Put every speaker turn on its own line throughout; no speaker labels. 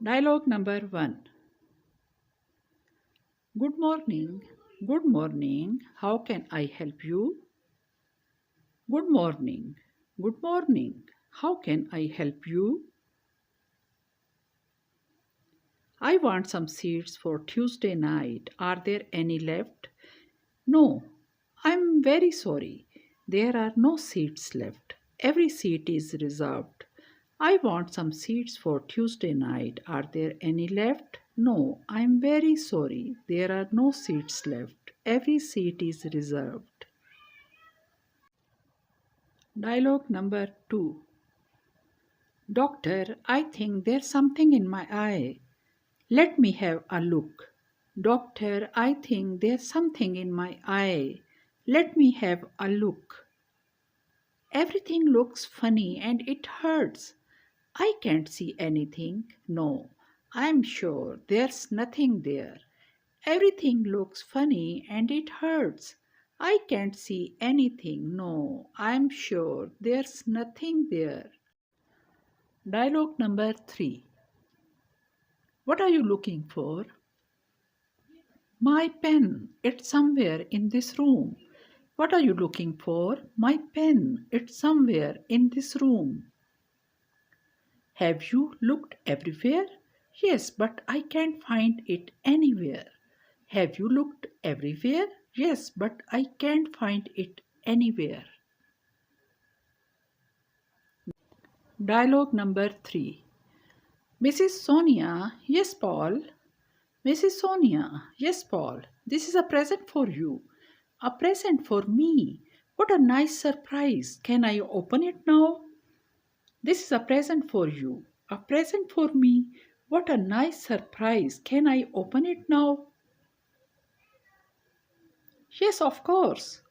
Dialogue number 1. Good morning. Good morning. How can I help you? Good morning. Good morning. How can I help you? I want some seats for Tuesday night. Are there any left? No. I'm very sorry. There are no seats left. Every seat is reserved. I want some seats for Tuesday night. Are there any left? No, I'm very sorry. There are no seats left. Every seat is reserved. Dialogue number 2. Doctor, I think there's something in my eye. Let me have a look. Doctor, I think there's something in my eye. Let me have a look. Everything looks funny and it hurts. I can't see anything. No, I'm sure there's nothing there. Everything looks funny and it hurts. I can't see anything. No, I'm sure there's nothing there. Dialogue number 3. What are you looking for? My pen. It's somewhere in this room. What are you looking for? My pen. It's somewhere in this room. Have you looked everywhere? Yes, but I can't find it anywhere. Have you looked everywhere? Yes, but I can't find it anywhere. Dialogue number 3. Mrs. Sonia, yes, Paul. Mrs. Sonia, yes, Paul. This is a present for you. A present for me. What a nice surprise. Can I open it now? This is a present for you. A present for me. What a nice surprise. Can I open it now? Yes, of course.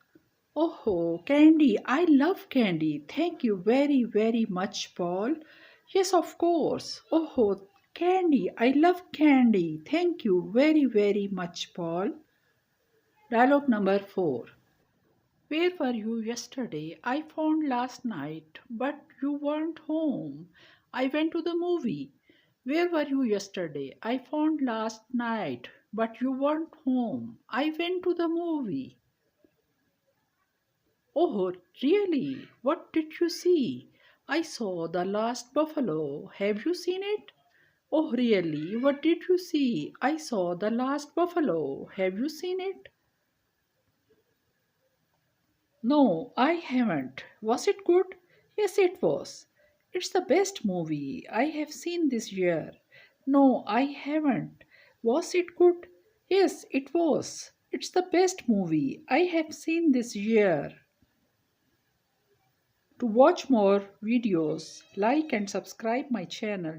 Oh, candy. I love candy. Thank you very, very much, Paul. Yes, of course. Oh, candy. I love candy. Thank you very, very much, Paul. Dialogue number 4. Where were you yesterday? I phoned last night, but you weren't home. I went to the movie. Where were you yesterday? I phoned last night, but you weren't home. I went to the movie. Oh, really? What did you see? I saw The Last Buffalo. Have you seen it? Oh, really? What did you see? I saw The Last Buffalo. Have you seen it? No, I haven't. Was it good? Yes, it was. It's the best movie I have seen this year. No, I haven't. Was it good? Yes, it was. It's the best movie I have seen this year. To watch more videos, like and subscribe my channel.